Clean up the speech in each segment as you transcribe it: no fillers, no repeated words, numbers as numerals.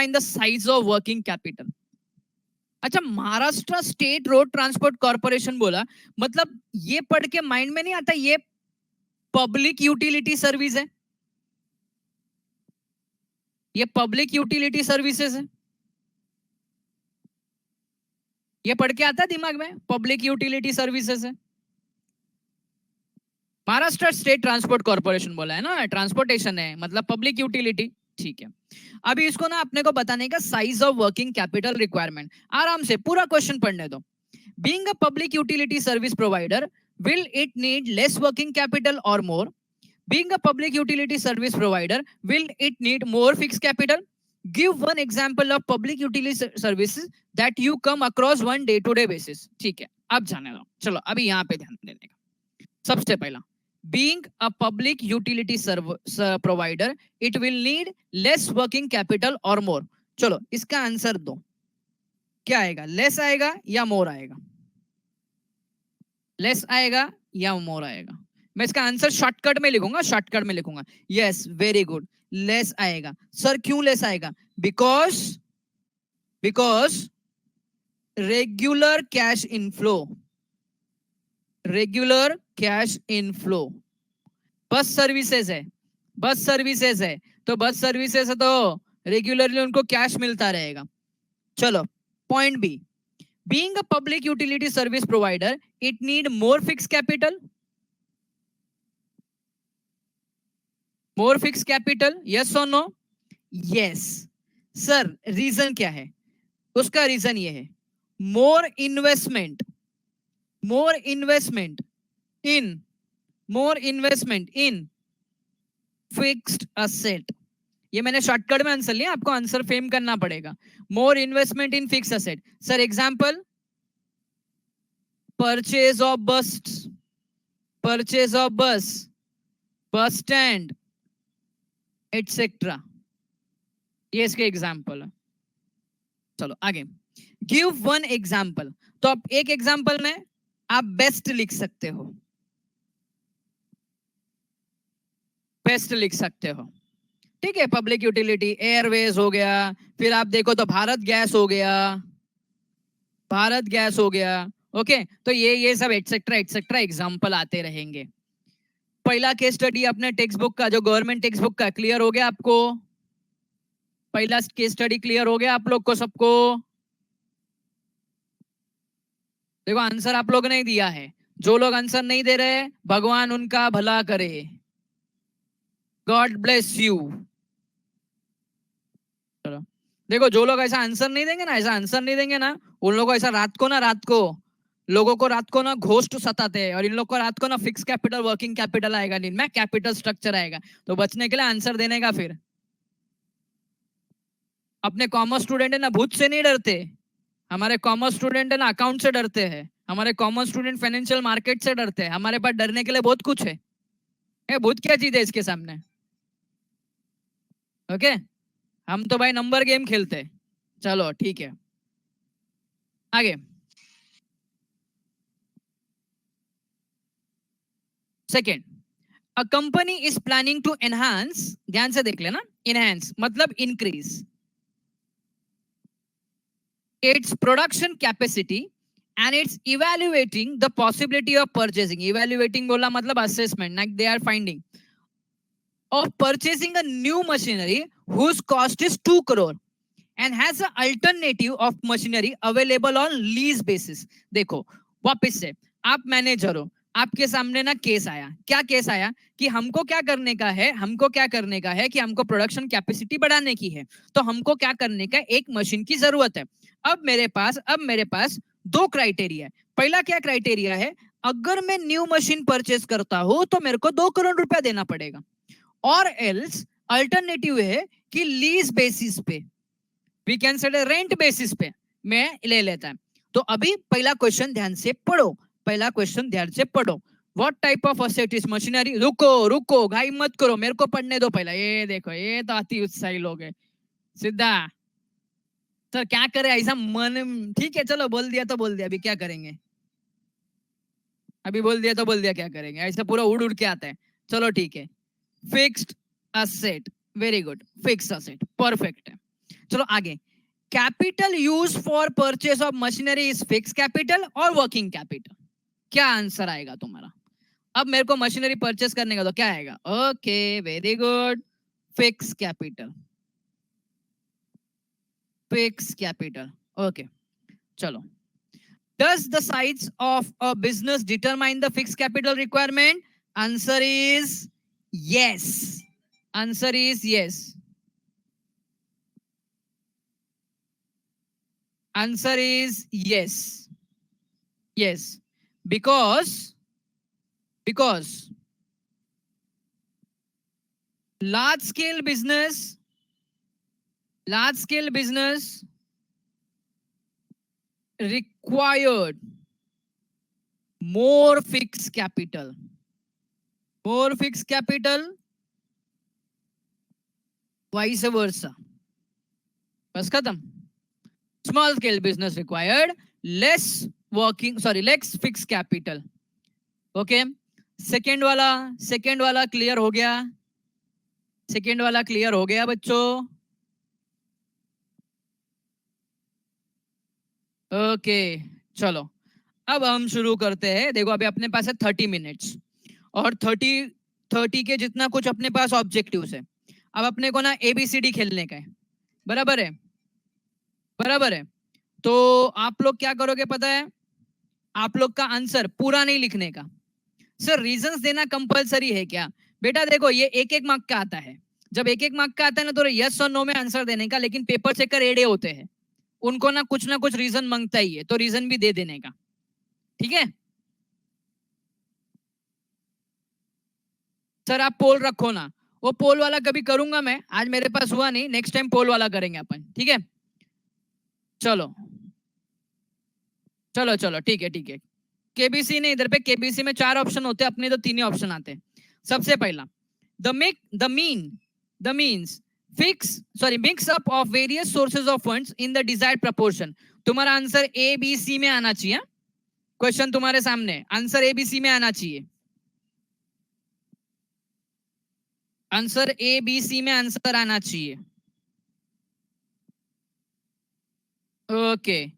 find the size of working capital. अच्छा, Maharashtra state road transport corporation बोला, मतलब ये पढ़ के माइंड में नहीं आता ये पब्लिक यूटिलिटी सर्विस है, ये पब्लिक यूटिलिटी सर्विसेज है, ये पढ़ के आता है दिमाग में, पब्लिक यूटिलिटी सर्विसेज है। महाराष्ट्र स्टेट ट्रांसपोर्ट कॉर्पोरेशन बोला है ना, ट्रांसपोर्टेशन है मतलब पब्लिक यूटिलिटी, ठीक है। अभी इसको ना अपने को बताने का size of working capital requirement, आराम से पूरा क्वेश्चन पढ़ने दो। Being a public utility service provider, will it need less working capital or more? Being a public utility service provider, will it need more fixed capital? Give one example of public utility services that you come across one day-to-day basis. ठीक है, अब जाने दो, चलो अभी यहाँ पे ध्यान देने का। सबसे पहला, being a public utility provider, it will need less working capital or more. चलो इसका आंसर दो, क्या आएगा, लेस आएगा या मोर आएगा? लेस आएगा या मोर आएगा? मैं इसका आंसर शॉर्टकट में लिखूंगा, शॉर्टकट में लिखूंगा। यस, वेरी गुड, लेस आएगा। सर क्यों लेस आएगा? Because regular cash inflow, regular cash inflow, bus services है, बस सर्विसेज है, तो बस सर्विसेज है तो रेगुलरली उनको कैश मिलता रहेगा। चलो point B, being a public utility service provider, it need more fixed capital, more fixed capital, yes or no? Yes sir, reason क्या है? उसका रीजन ये है, more investment in fixed asset। ये मैंने शॉर्टकट में आंसर लिया, आपको आंसर फेम करना पड़ेगा। More investment in fix asset. Sir example, purchase of बस, बस स्टैंड एटसेट्रा, ये इसके एग्जांपल है। चलो आगे, गिव वन एग्जांपल। तो आप एक एग्जांपल में आप बेस्ट लिख सकते हो, बेस्ट लिख सकते हो, ठीक है। पब्लिक यूटिलिटी, एयरवेज हो गया, फिर आप देखो तो भारत गैस हो गया, भारत गैस हो गया, ओके। तो ये सब एटसेट्रा एटसेट्रा एग्जांपल आते रहेंगे। पहला केस स्टडी अपने टेक्स्ट बुक का, जो गवर्नमेंट टेक्स्ट बुक का, क्लियर हो गया आपको? पहला केस स्टडी क्लियर हो गया आप लोग को, सबको? देखो आंसर आप लोग ने दिया है, जो लोग आंसर नहीं दे रहे भगवान उनका भला करे, गॉड ब्लेस यू। देखो जो लोग ऐसा आंसर नहीं देंगे ना, ऐसा आंसर नहीं देंगे ना, उन लोगों को ऐसा रात को लोगों को रात को ना घोस्ट सताते हैं, और इन लोग को रात को ना फिक्स कैपिटल वर्किंग कैपिटल आएगा, नींद में कैपिटल स्ट्रक्चर आएगा। तो बचने के लिए आंसर देने का, फिर अपने कॉमर्स स्टूडेंट है ना भूत से नहीं डरते, हमारे कॉमर्स स्टूडेंट है ना अकाउंट से डरते हैं, हमारे कॉमर्स स्टूडेंट फाइनेंशियल मार्केट से डरते हैं। हमारे पास डरने के लिए बहुत कुछ है, भूत क्या चीज है इसके सामने? ओके, हम तो भाई नंबर गेम खेलते। चलो ठीक है, आगे second, a company is planning to enhance, ध्यान से देख लेना, एनहांस मतलब increase its production capacity and it's evaluating the possibility of purchasing, evaluating बोला मतलब assessment, like they are finding of purchasing a new machinery whose cost is 2 crore and has an alternative of machinery available on lease basis। देखो वापस से, आप manager हो, आपके सामने ना केस आया, क्या केस आया कि हमको क्या करने का है, कि हमको प्रोडक्शन कैपेसिटी बढ़ाने की है, तो हमको क्या करने का, एक मशीन की जरूरत है। अब मेरे पास दो क्राइटेरिया है। पहला क्या क्राइटेरिया है, अगर मैं न्यू मशीन परचेज करता हूं तो मेरे को 2 करोड़ रुपया देना पड़ेगा, और एल्स अल्टरनेटिव है कि लीज बेसिस पे, we can say rent basis पे मैं ले लेता है। तो अभी पहला क्वेश्चन ध्यान से पढ़ो, what type of asset is machinery. रुको घाई मत करो, मेरे को पढ़ने दो पहला। ये देखो, ये तो अति उत्साही लोग है, सीधा सर क्या करे ऐसा मन, ठीक है चलो बोल दिया तो बोल दिया, अभी क्या करेंगे, अभी बोल दिया तो बोल दिया, क्या करेंगे, ऐसा पूरा उड़ के आता है। चलो ठीक है, fixed asset, very good, fixed asset perfect है। चलो आगे, capital use for purchase of machinery is fix capital और वर्किंग कैपिटल, क्या आंसर आएगा तुम्हारा? अब मेरे को मशीनरी परचेस करने का तो क्या आएगा? Okay very good, fix capital, fix capital. Okay चलो, does the size of a business determine the fixed capital requirement? Answer is yes, answer is yes, answer is yes, yes, because large scale business required more fixed capital, vice versa, बस खत्म। Small scale business required less fix capital. Okay, second वाला clear हो गया, बच्चों। Okay चलो, अब हम शुरू करते हैं। देखो अभी अपने पास है 30 मिनट्स और 30 के जितना कुछ अपने पास ऑब्जेक्टिव्स है। अब अपने को ना ABCD खेलने का है, बराबर है? तो आप लोग क्या करोगे पता है? आप लोग का आंसर पूरा नहीं लिखने का। सर रीजंस देना कंपलसरी है क्या? बेटा देखो, ये एक एक मार्क का आता है। जब एक एक मार्क का आता है ना, तो यस और नो में आंसर देने का, लेकिन पेपर चेकर एडे होते हैं, उनको ना कुछ रीजन मांगता ही है, तो रीजन भी दे देने का, ठीक है? सर आप पोल रखो ना, वो पोल वाला कभी करूंगा मैं, आज मेरे पास हुआ नहीं, नेक्स्ट टाइम पोल वाला करेंगे अपन, ठीक है? चलो चलो चलो ठीक है। केबीसी ने इधर पे, केबीसी में 4 ऑप्शन होते हैं, अपने तो 3 ही ऑप्शन आते हैं। सबसे पहला, the means mix up of various sources of funds in the desired proportion. तुम्हारा आंसर ABC में आना चाहिए। क्वेश्चन तुम्हारे सामने, आंसर ABC में आना चाहिए, आंसर ABC में आंसर आना चाहिए। Okay,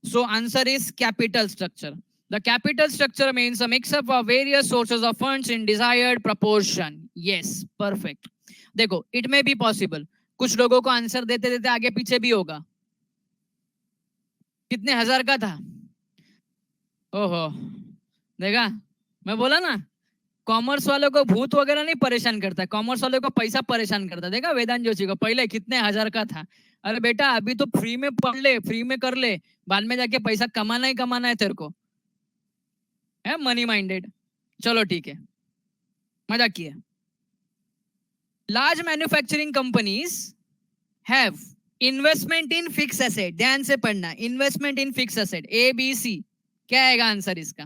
so answer is capital structure. The capital structure means a mix up of various sources of funds in desired proportion. Yes, perfect. देखो it may be possible, कुछ लोगों को आंसर देते देते आगे पीछे भी होगा। कितने हजार का था? ओहो, देखा, मैं बोला ना, कॉमर्स वालों को भूत वगैरह नहीं परेशान करता, कॉमर्स वालों को पैसा परेशान करता। देखा वेदांत जोशी को, पहले कितने हजार का था। अरे बेटा अभी तो फ्री में पढ़ ले, फ्री में कर ले, बाद में जाके पैसा कमाना ही कमाना है तेरे को, है मनी माइंडेड। चलो ठीक है, मजाक किया। Large manufacturing companies have investment in fix asset, ध्यान से पढ़ना, investment in fix asset, ABC। क्या आएगा आंसर इसका?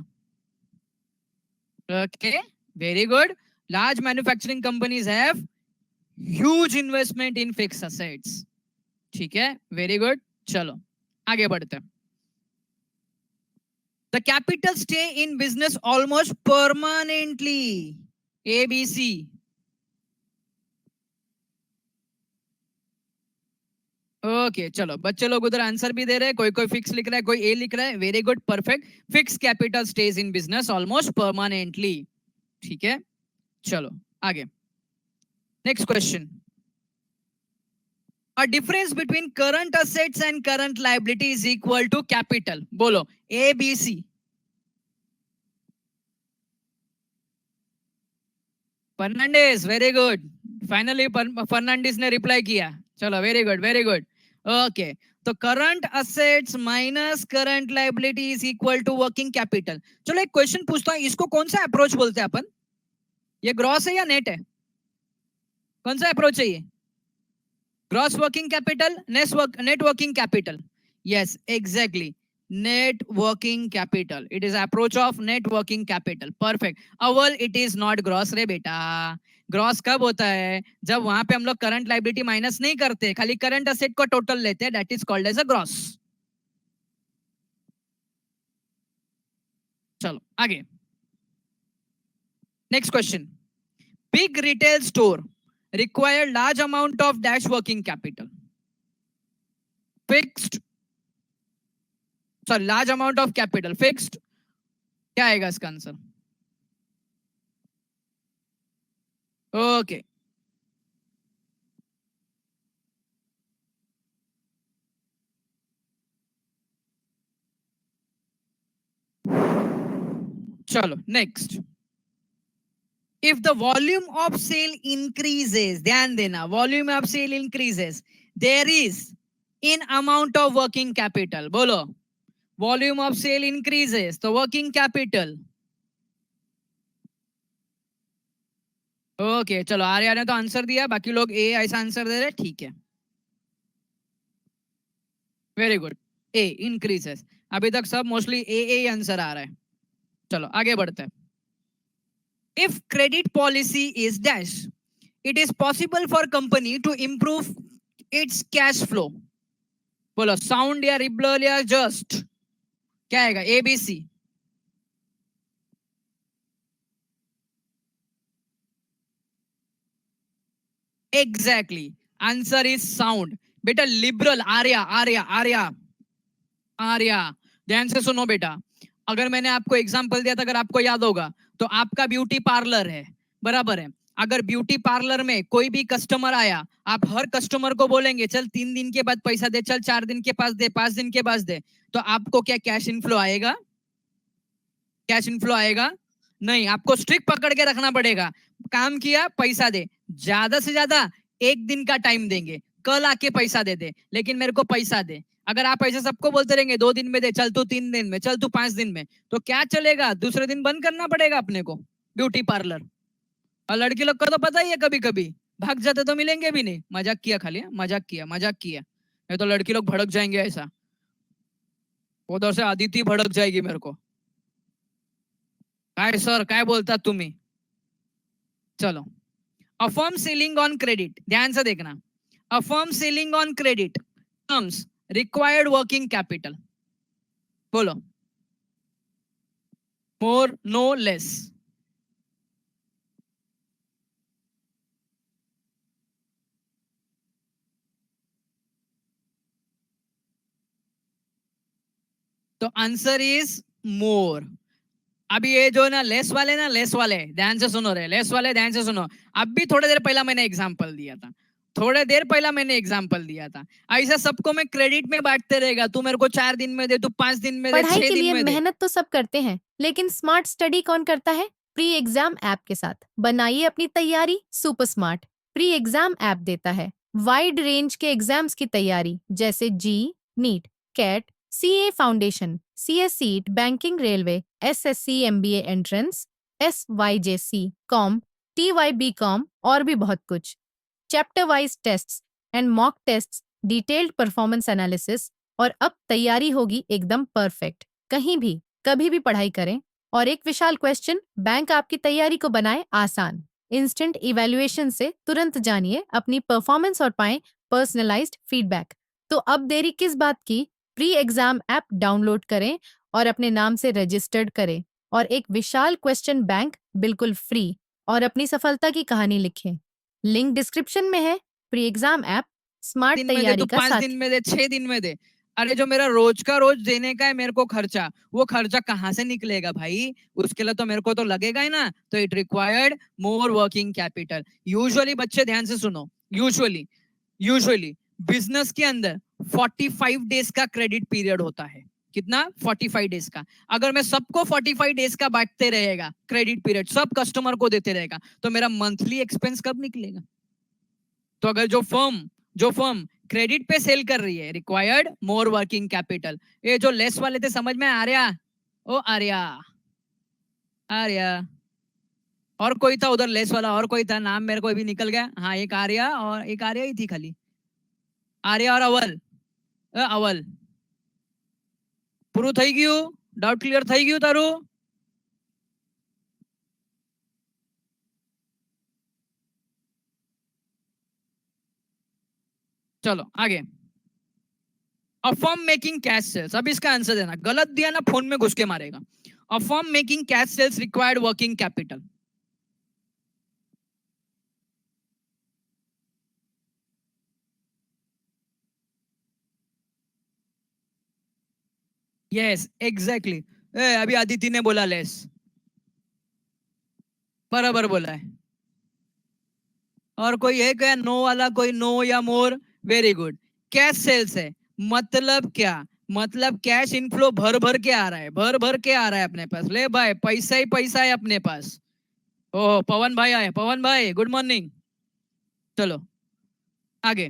Okay very good, large manufacturing companies have huge investment in fix assets, ठीक है, वेरी गुड। चलो आगे बढ़ते हैं। The capital stay in business almost permanently, ABC। Okay चलो, बच्चे लोग उधर आंसर भी दे रहे हैं, कोई फिक्स लिख रहा है, कोई A लिख रहा है, very good perfect. Fix capital stage in business almost permanently, ठीक है। चलो आगे, next question. A difference between current assets and current liability is equal to capital, बोलो ABC। Fernandes, very good, finally Fernandes ने रिप्लाई किया। चलो वेरी गुड। ओके, तो current assets minus current liability is equal to working capital. चलो एक question पूछता हूं, इसको कौन सा अप्रोच बोलते हैं अपन? ये ग्रॉस है या नेट है? कौन सा अप्रोच है ये? Gross working capital, net working capital? Yes exactly, net working capital, it is approach of net working capital, perfect। Aval it is not gross रे बेटा। ग्रॉस कब होता है? जब वहां पे हम लोग करंट लायबिलिटी माइनस नहीं करते, खाली करंट असेट को टोटल लेते हैं, that is called as a gross. चलो आगे, next question. Big retail store require large amount of dash working capital. Fixed, sorry large amount of capital, fixed, क्या आएगा इसका आंसर? ओके, चलो next. If the volume of sale increases, ध्यान देना, volume of sale increases, there is in amount of working capital. बोलो, volume of sale increases, तो working capital. Okay चलो, आर्या ने तो आंसर दिया, बाकी लोग ए ऐसा आंसर दे रहे, ठीक है, वेरी गुड. ए इंक्रीजेस, अभी तक सब मोस्टली ए आंसर आ रहा है. चलो आगे बढ़ते हैं. If credit policy is dash, it is possible for company to improve its cash flow. बोलो साउंड या रिबल या जस्ट, क्या आएगा? ABC. Exactly, answer is sound. बेटा लिबरल, आर्या आर्या आर्या आर्या, ध्यान से सुनो बेटा. अगर मैंने आपको एग्जांपल दिया था, अगर आपको याद होगा, तो आपका ब्यूटी पार्लर है, बराबर है. अगर ब्यूटी पार्लर में कोई भी कस्टमर आया, आप हर कस्टमर को बोलेंगे चल 3 दिन के बाद पैसा दे, चल 4 दिन के पास दे, 5 दिन के पास दे, तो आपको क्या कैश इनफ्लो आएगा? कैश इनफ्लो आएगा? नहीं, आपको स्ट्रिक्ट पकड़ के रखना पड़ेगा. काम किया पैसा दे, ज्यादा से ज्यादा 1 दिन का टाइम देंगे, कल आके पैसा दे दे, लेकिन मेरे को पैसा दे. अगर आप ऐसे सबको बोलते रहेंगे 2 दिन में दे, चल तू 3 दिन में, चल तू 5 दिन में, तो क्या चलेगा? दूसरे दिन बंद करना पड़ेगा अपने को ब्यूटी पार्लर. और लड़की लोग का तो पता ही है, कभी कभी भाग जाते तो मिलेंगे भी नहीं. मजाक किया, खाली मजाक किया, मजाक किया. नहीं तो लड़की लोग भड़क जाएंगे ऐसा, उधर से आदिति भड़क जाएगी मेरे को, काय सर काय बोलता तुम्ही. चलो, a firm selling on credit, ध्यान से देखना. A firm selling on credit comes required working capital. बोलो, मोर नो लेस. तो आंसर इज मोर. अभी ये जो ना लेस वाले, ना लेस वाले ध्यान से सुनो रे, लेस वाले ध्यान से सुनो. अब भी थोड़ी देर पहला मैंने एग्जांपल दिया था, थोड़ी देर पहला मैंने एग्जांपल दिया था. ऐसा सबको मैं क्रेडिट में बांटते रहेगा, तू मेरे को 4 दिन में दे, तू 5 दिन में दे, पढ़ाई 6 के दिन लिए में दे. मेहनत तो सब करते हैं, लेकिन स्मार्ट स्टडी कौन करता है? प्री एग्जाम ऐप के साथ बनाइए अपनी तैयारी super smart. Pre exam app देता है वाइड रेंज के एग्जाम्स की तैयारी, जैसे JEE, NEET, CAT, CA foundation, CS CET, banking, railway, SSC, MBA entrance, SYJC, com, TYB com और भी बहुत कुछ. Chapter wise tests and mock tests, detailed performance analysis, और अब तैयारी होगी एकदम परफेक्ट. कहीं भी कभी भी पढ़ाई करें. और एक विशाल क्वेश्चन बैंक आपकी तैयारी को बनाए आसान. इंस्टेंट इवैल्यूएशन से तुरंत जानिए अपनी परफॉर्मेंस और पाएं पर्सनलाइज्ड फीडबैक. तो अब देरी किस बात की? प्री एग्जाम ऐप डाउनलोड करें और अपने नाम से रजिस्टर्ड करें और एक विशाल क्वेश्चन बैंक बिल्कुल फ्री और अपनी सफलता की कहानी लिखें. लिंक डिस्क्रिप्शन में है. प्री एग्जाम ऐप स्मार्ट दिन में दे, तू तैयारी का 5 साथी. दिन में दे, 6 दिन में दे. अरे जो मेरा रोज का रोज देने का है मेरे को खर्चा, वो खर्चा कहाँ से निकलेगा भाई? उसके लिए तो मेरे को तो लगेगा ही ना. तो it required more working capital. Usually बच्चे ध्यान से सुनो, यूजुअली यूजुअली बिजनेस के अंदर 45 डेज का क्रेडिट पीरियड होता है. कितना? 45 डेज का. अगर मैं सबको 45 डेज का बांटते रहेगा क्रेडिट पीरियड, सब कस्टमर को देते रहेगा, तो मेरा मंथली एक्सपेंस कब निकलेगा? तो अगर जो फर्म क्रेडिट पे सेल कर रही है, रिक्वायर्ड मोर वर्किंग कैपिटल. ये जो लेस वाले थे, समझ में आ रहा? ओ आर्या, आर्या. और कोई था उधर लेस वाला, और कोई था, नाम मेरे को अभी निकल गया. हाँ, एक आर्या और एक आर्या ही थी खाली. आर्या और अवल. अवल પૂરું થઈ ગયું? ડાઉટ ક્લિયર થઈ ગયું તારું? चलो आगे. A firm making cash sales, अब इसका आंसर देना. गलत दिया ना, फोन में घुस के मारेगा. A firm making cash sales required working capital. Yes exactly. अभी अदिति ने बोला लेस, बराबर बोला है। और कोई है क्या नो वाला, कोई नो या more? Very good. Cash sales है, मतलब क्या? मतलब कैश इनफ्लो भर भर के आ रहा है, भर भर के आ रहा है अपने पास। ले भाई, पैसा ही पैसा है अपने पास। ओह पवन भाई आए, पवन भाई गुड मॉर्निंग। चलो आगे।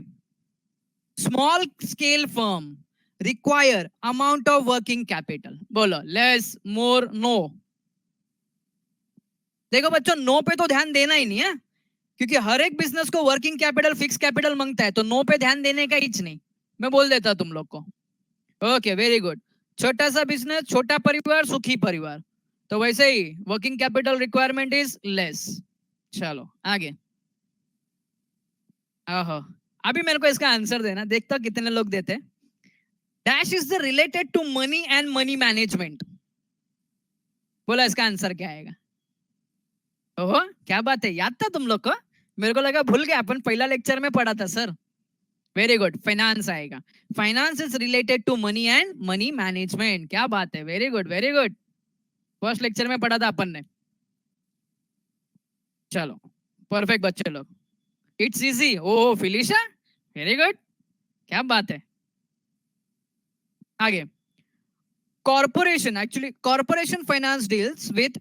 Small scale firm require amount of working capital. बोलो लेस, मोर, नो? देखो बच्चों, नो पे तो ध्यान देना ही नहीं है, क्योंकि हर एक बिजनेस को वर्किंग कैपिटल, फिक्स कैपिटल मांगता है, तो नो पे ध्यान देने का हिच नहीं। मैं बोल देता तुम लोग को। Okay very good. छोटा सा बिजनेस, छोटा परिवार, सुखी परिवार, तो वैसे ही working capital requirement is less. चलो आगे। ओहो, अभी मेरे को इसका आंसर देना, देखता हूं कितने लोग देते। Dash is the related to money and money management. बोला इसका आंसर क्या आएगा? ओहो क्या बात है, याद था तुम लोग को? मेरे को लगा भूल गया, अपन पहला लेक्चर में पढ़ा था सर। वेरी गुड, फाइनेंस आएगा। Finance is related to money and money management. क्या बात है, very good very good. First lecture में पढ़ा था अपन ने। चलो परफेक्ट बच्चे लोग, it's easy. Oh Felicia, very good, क्या बात है। आगे। Corporation, actually corporation finance deals with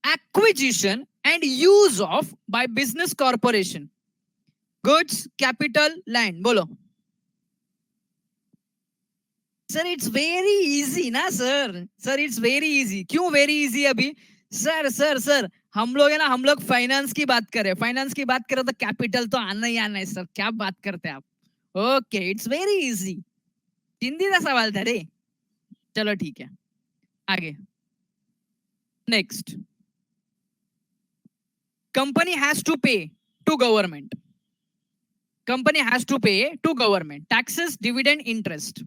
acquisition and use of by business corporation goods, capital, land. बोलो सर, इट्स वेरी इजी ना sir. Sir it's very easy. क्यों very easy? अभी sir sir sir हम लोग है ना, हम लोग फाइनेंस की बात करें, फाइनेंस की बात करें तो कैपिटल तो आना ही आना है सर। क्या बात करते हैं आप? Okay it's very easy. Hindi का सवाल था रे। चलो ठीक है आगे। Next. Company has to pay to government, company has to pay to government taxes, dividend, interest.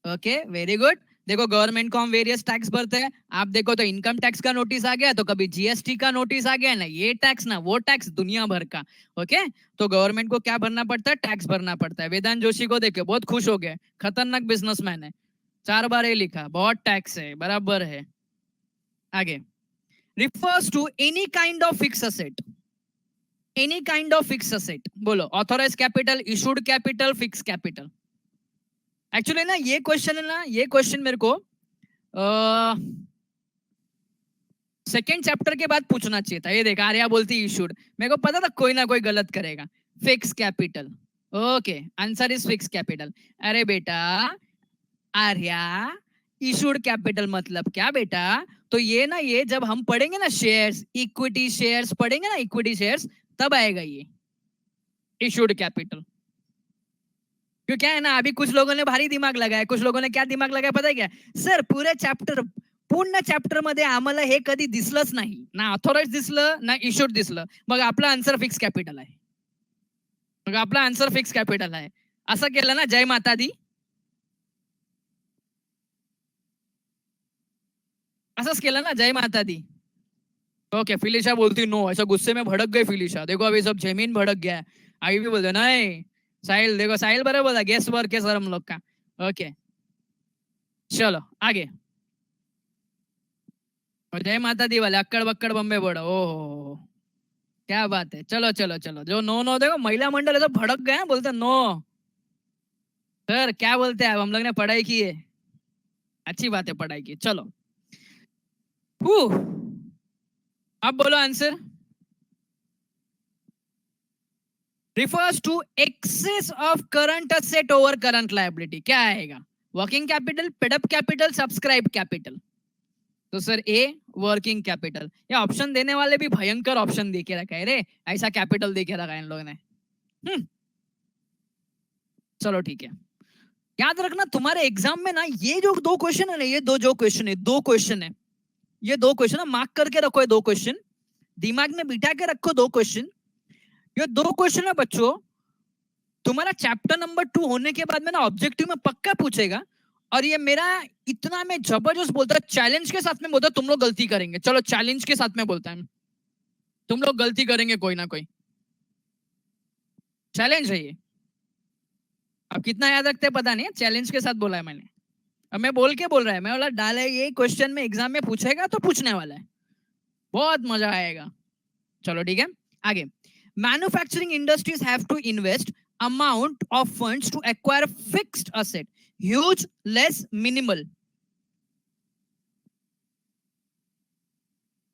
Okay very good. देखो गवर्नमेंट को हम वेरियस टैक्स भरते हैं। आप देखो तो इनकम टैक्स का नोटिस आ गया, तो कभी जीएसटी का नोटिस आ गया ना, ये टैक्स ना वो टैक्स, दुनिया भर का। ओके तो गवर्नमेंट को क्या भरना पड़ता है? टैक्स भरना पड़ता है। वेदांत जोशी को देखे, बहुत खुश हो गए, खतरनाक बिजनेसमैन है, 4 बार ये लिखा, बहुत टैक्स है, बराबर है। आगे। Refers to any kind of fix asset, any kind of fix asset. बोलो authorise capital, issued capital, fix capital. Actually ना ये क्वेश्चन है ना, ये क्वेश्चन मेरे को सेकेंड चैप्टर के बाद पूछना चाहिए था। ये देखा, आर्या बोलती इशूड, मेरे को पता था कोई ना कोई गलत करेगा। Fix capital, okay answer is fix capital. अरे बेटा आर्या, इशूड कैपिटल मतलब क्या बेटा? तो ये ना, ये जब हम पढ़ेंगे ना शेयर्स, इक्विटी शेयर्स पढ़ेंगे ना, इक्विटी शेयर्स, तब आएगा ये इशूड कैपिटल। क्यों क्या है ना, अभी कुछ लोगों ने भारी दिमाग लगाया, कुछ लोगों ने क्या दिमाग लगाया पता है क्या? सर पुरे चॅप्टर, पूर्ण चॅप्टर मध्ये आम्हाला हे कधी दिसलंच नाही ना, ऑथोराइज दिसलं ना इशूड दिसलं, मग आपला आन्सर फिक्स कॅपिटल आहे, मग आपला आन्सर फिक्स कॅपिटल आहे। असं केलं ना, जय माता दी, असंच केलं ना, जय माता दी। ओके फिलिशा बोलती नो, ऐसा गुस्से में भड़क गई फिलिशा। देखो अभी सब जमीन भड़क गया है। आई भी बोलते नहीं, साहिल देखो, साहिल बराबर बोला, गेस वर्क है सर हम लोग का। ओके चलो आगे। और जय माता दी वाले अक्कड़ बक्कड़ बम्बे बड़ो, ओहो क्या बात है। चलो चलो चलो, जो नो नो देखो, महिला मंडल है तो भड़क गए, बोलते नो। सर क्या बोलते हैं, अब हम लोग ने पढ़ाई की है, अच्छी बात है पढ़ाई की। चलो अब बोलो answer. Refers to excess of current asset over current liability. क्या आएगा? Working capital, paid up capital, subscribe capital. तो सर ए वर्किंग कैपिटल। ये ऑप्शन देने वाले भी भयंकर ऑप्शन दे के रखा है रे, ऐसा कैपिटल दे के रखा है इन लोगों ने। चलो ठीक है, याद रखना तुम्हारे एग्जाम में ना ये जो 2 क्वेश्चन है ना, ये जो क्वेश्चन है, 2 क्वेश्चन है, ये 2 क्वेश्चन है, मार्क करके रखो, ये 2 क्वेश्चन दिमाग में बिठा के रखो। 2 क्वेश्चन, ये 2 क्वेश्चन है बच्चों, तुम्हारा चैप्टर नंबर 2 होने के बाद में ना ऑब्जेक्टिव में पक्का पूछेगा। और ये मेरा इतना मैं जबरदस्त बोलता है, चैलेंज के साथ में बोलता, तुम लोग गलती करेंगे, चलो चैलेंज के साथ में बोलता है, तुम लोग गलती करेंगे कोई ना कोई, चैलेंज है ये। अब कितना याद रखते हैं पता नहीं है, चैलेंज के साथ बोला है मैंने। अब मैं बोल के बोल रहा है, मैं बोला डाले ये क्वेश्चन में एग्जाम में पूछेगा तो पूछने वाला है, बहुत मजा आएगा। चलो ठीक है आगे। Manufacturing industries have to invest amount of funds to acquire fixed asset, huge less minimal.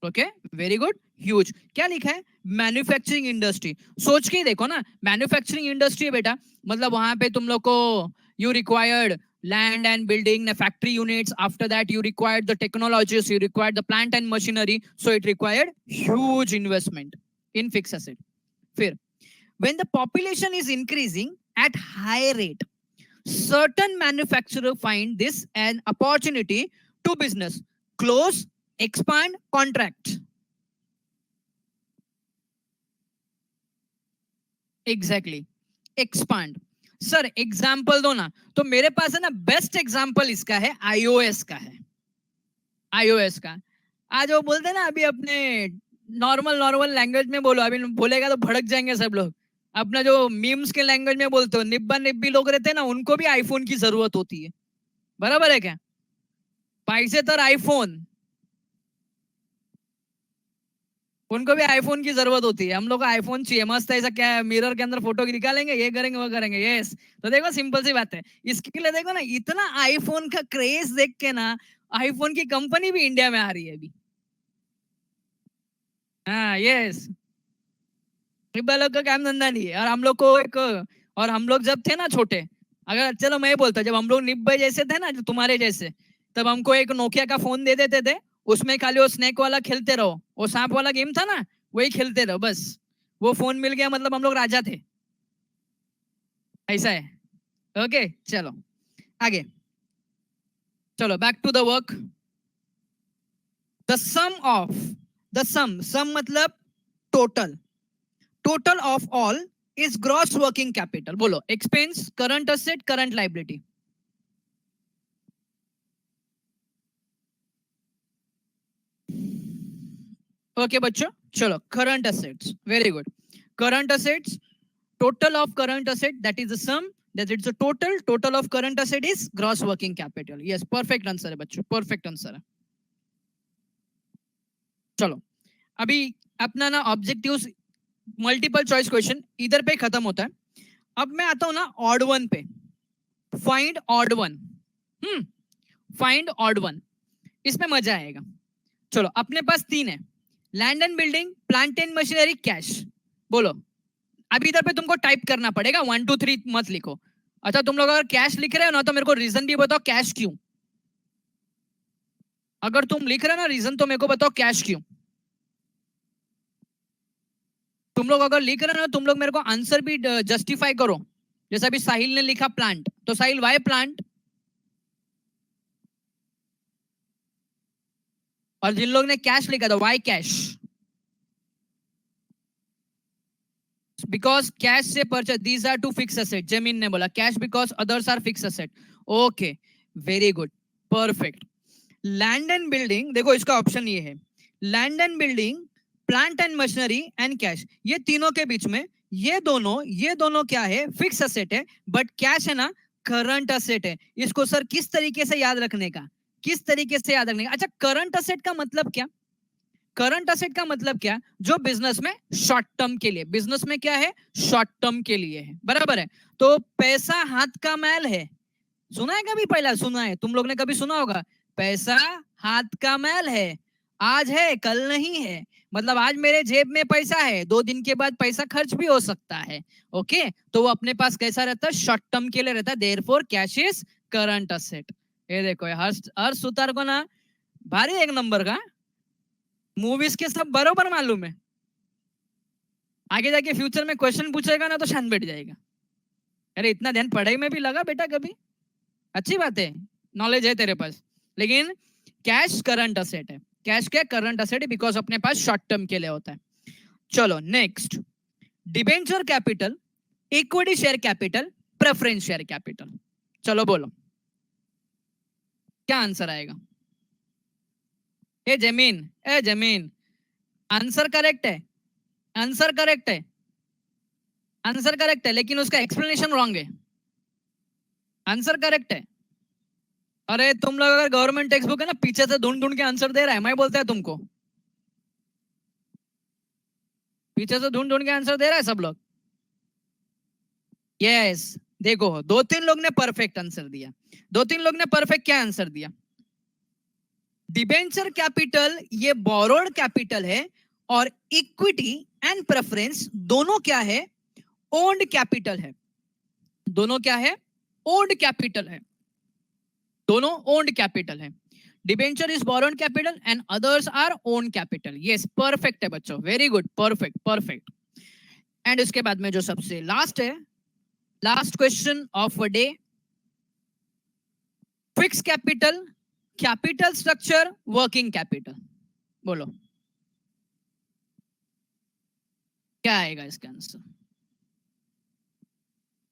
Okay very good, huge क्या लिखा है, मैन्युफैक्चरिंग इंडस्ट्री। सोच के ही देखो ना, मैन्युफैक्चरिंग इंडस्ट्री है बेटा, मतलब वहां पे तुम लोग को you required land and building the factory units, after that you required the technologies, you required the plant and machinery, so it required huge investment in fixed asset. Fir, when the population is increasing at high rate, certain manufacturers find this an opportunity to business, close, expand, contract. Exactly, expand. Sir example दो ना, तो मेरे पास है ना best example इसका है, iOS का है, iOS का। आज वो बोलते हैं ना अभी अपने नॉर्मल नॉर्मल लैंग्वेज में बोलो, अभी बोलेगा तो भड़क जाएंगे सब लोग। अपना जो मीम्स के लैंग्वेज में बोलते हो, निब्बा निब्बी लोग रहते हैं ना, उनको भी आईफोन की जरूरत होती है, बराबर है क्या? पैसे तर आईफोन, उनको भी आईफोन की जरूरत होती है, हम लोग को आईफोन चाहिए, मस्त ऐसा क्या है, मिरर के अंदर फोटो निकालेंगे, ये करेंगे वो करेंगे, यस। तो देखो सिंपल सी बात है, इसके लिए देखो ना इतना आईफोन का क्रेज देख के ना, आईफोन की कंपनी भी इंडिया में आ रही है अभी। हाँ यस, लोग का काम धंधा नहीं है। और हम लोग को एक, और हम लोग जब थे ना छोटे, अगर चलो मैं बोलता, जब हम लोग निब्बे जैसे थे ना, जो तुम्हारे जैसे, तब हमको एक नोकिया का फोन दे देते थे, उसमें खाली वो स्नेक वाला खेलते रहो, वो सांप वाला गेम था ना, वही खेलते रहो बस। वो फोन मिल गया मतलब हम लोग राजा थे, ऐसा है। ओके चलो आगे, चलो back to the work. The sum of, the sum मतलब total, total of all is gross working capital. बोलो expense, current asset, current liability. Okay बच्चों, चलो current assets, very good. Current assets, total of current asset, that is the sum, that it's a total of current asset is gross working capital. Yes, perfect answer है बच्चों, perfect answer है। चलो अभी अपना ना objectives multiple choice question इधर पे खत्म होता है। अब मैं आता हूं ना ऑड वन पे, find odd one. Find odd one, इसमें मजा आएगा। चलो अपने पास तीन है, land and building, plant and machinery, cash. बोलो अभी इधर पे तुमको टाइप करना पड़ेगा, 1 2 3 मत लिखो। अच्छा तुम लोग अगर कैश लिख रहे हो ना, तो मेरे को रीजन भी बताओ कैश क्यों। अगर तुम लिख रहे हो ना रीजन, तो मेरे को बताओ कैश क्यों। तुम लोग अगर लिख रहे हो ना, तुम लोग मेरे को आंसर भी जस्टिफाई करो। जैसे अभी साहिल ने लिखा प्लांट, तो साहिल वाई प्लांट, और जिन लोग ने कैश लिखा था वाई कैश, बिकॉज कैश से purchase, these are two fix asset. जमीन ने बोला cash because others are fix asset. Okay very good, perfect. Land and building, देखो इसका ऑप्शन ये है, land and building, plant and machinery and cash, ये तीनों के बीच में ये दोनों क्या है, फिक्स असेट है, बट कैश है ना करंट असेट है। इसको सर किस तरीके से याद रखने का, किस तरीके से याद रखने का? अच्छा करंट असेट का मतलब क्या, करंट असेट का मतलब क्या, जो बिजनेस में शॉर्ट टर्म के लिए, बिजनेस में क्या है, शॉर्ट टर्म के लिए है, बराबर है। तो पैसा हाथ का मैल है, सुना है कभी, पहला सुना है तुम लोग ने, कभी सुना होगा, पैसा हाथ का मैल है, आज है कल नहीं है। मतलब आज मेरे जेब में पैसा है, 2 दिन के बाद पैसा खर्च भी हो सकता है। ओके तो वो अपने पास कैसा रहता है, शॉर्ट टर्म के लिए रहता है, therefore cash is current asset. ये देखो हर सुतार को ना भारी एक नंबर का, मूवीज के सब बरोबर मालूम है। आगे जाके फ्यूचर में क्वेश्चन पूछेगा ना तो शान बैठ जाएगा, अरे इतना ध्यान पढ़ाई में भी लगा बेटा कभी, अच्छी बात है, नॉलेज है तेरे पास। लेकिन कैश करंट असेट है, कैश क्या करंट असेट है, बिकॉज अपने पास शॉर्ट टर्म के लिए होता है। चलो next, debenture capital, equity share capital, preference share capital. चलो बोलो क्या आंसर आएगा। ए जमीन आंसर करेक्ट है, आंसर करेक्ट है, आंसर करेक्ट है, लेकिन उसका एक्सप्लेनेशन रॉन्ग है। आंसर करेक्ट है। अरे तुम लोग अगर गवर्नमेंट टेक्स्ट बुक है ना, पीछे से ढूंढ ढूंढ के आंसर दे रहा है, मैं बोलता है तुमको, पीछे से ढूंढ ढूंढ के आंसर दे रहा है सब लोग। यस, देखो 2-3 लोग ने परफेक्ट आंसर दिया, 2-3 लोग ने परफेक्ट क्या आंसर दिया। डिबेंचर कैपिटल ये बोरोड कैपिटल है, और इक्विटी एंड प्रेफरेंस दोनों क्या है, ओन्ड कैपिटल है। दोनों क्या है, ओन्ड कैपिटल है, दोनों ओन्ड कैपिटल है। Debenture is borrowed capital and others our own capital. Yes, perfect है बच्चों, very good, perfect perfect. And उसके बाद में जो सबसे लास्ट है, last question of a day, fix capital, capital structure, working capital, बोलो क्या आएगा इसका answer.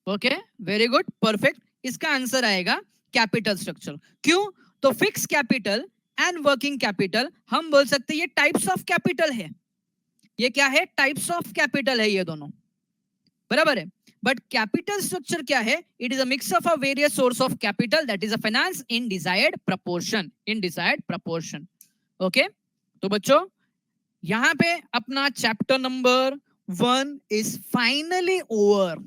Okay, very good, perfect. इसका आंसर आएगा कैपिटल स्ट्रक्चर। क्यों? तो fix capital and working capital हम बोल सकते हैं ये टाइप्स ऑफ कैपिटल है। ये क्या है, टाइप्स ऑफ कैपिटल है ये दोनों, बराबर है। बट कैपिटल स्ट्रक्चर क्या है, it is a mix of a various source of capital that is a finance in desired proportion, in desired proportion. Okay, तो बच्चों यहां पे अपना chapter number 1 is finally over,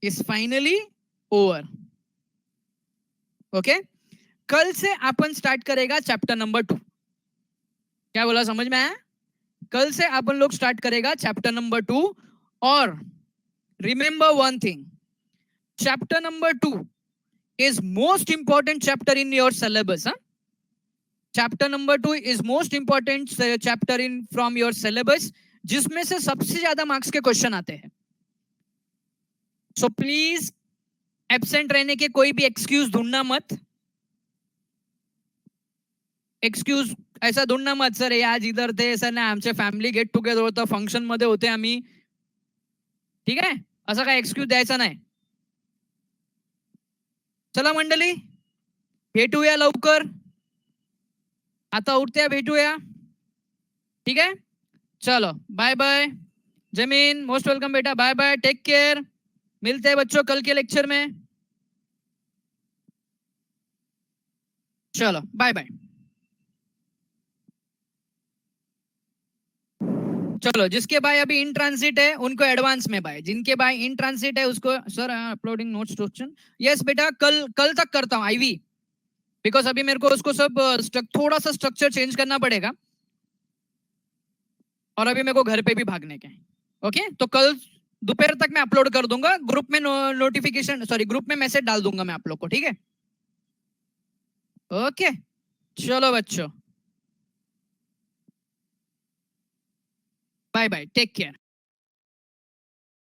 is finally over. Okay, कल से अपन start करेगा chapter number 2। क्या बोला, समझ में आया? कल से अपन लोग स्टार्ट करेगा चैप्टर नंबर 2। और remember one thing, chapter number 2 is most important chapter in your syllabus. Chapter number 2 is most important chapter in from your syllabus, जिसमें से सबसे ज्यादा मार्क्स के क्वेश्चन आते हैं। सो प्लीज एब्सेंट रहने के कोई भी एक्सक्यूज ढूंढना मत, एक्सक्यूज ऐसा ढूंढना मत, सर हे आज इधर थे, सर नाही आमचे फॅमिली गेट टुगेदर होतं, फंक्शन मध्ये होते आम्ही, ठीक आहे, असं काय एक्सक्यूज द्यायचा नाही। चला मंडळी, भेटूया लवकर, आता उठत्या भेटूया, ठीक है, चलो बाय बाय। जमीन मोस्ट वेलकम बेटा, बाय बाय, टेक केयर, मिलते हैं बच्चों कल के लेक्चर में, चलो बाय बाय। चलो जिसके भाई अभी इन ट्रांसिट है उनको एडवांस में बाय, जिनके भाई इन ट्रांसिट है उसको sir uploading notes question, yes बेटा कल कल तक करता हूँ आईवी, बिकॉज अभी मेरे को उसको सब थोड़ा सा स्ट्रक्चर चेंज करना पड़ेगा, और अभी मेरे को घर पे भी भागने के। ओके, तो कल दोपहर तक मैं अपलोड कर दूंगा, ग्रुप में नोटिफिकेशन, सॉरी ग्रुप में मैसेज डाल दूंगा मैं आप लोग को, ठीक है। ओके, चलो बच्चों, बाय बाय, टेक केयर।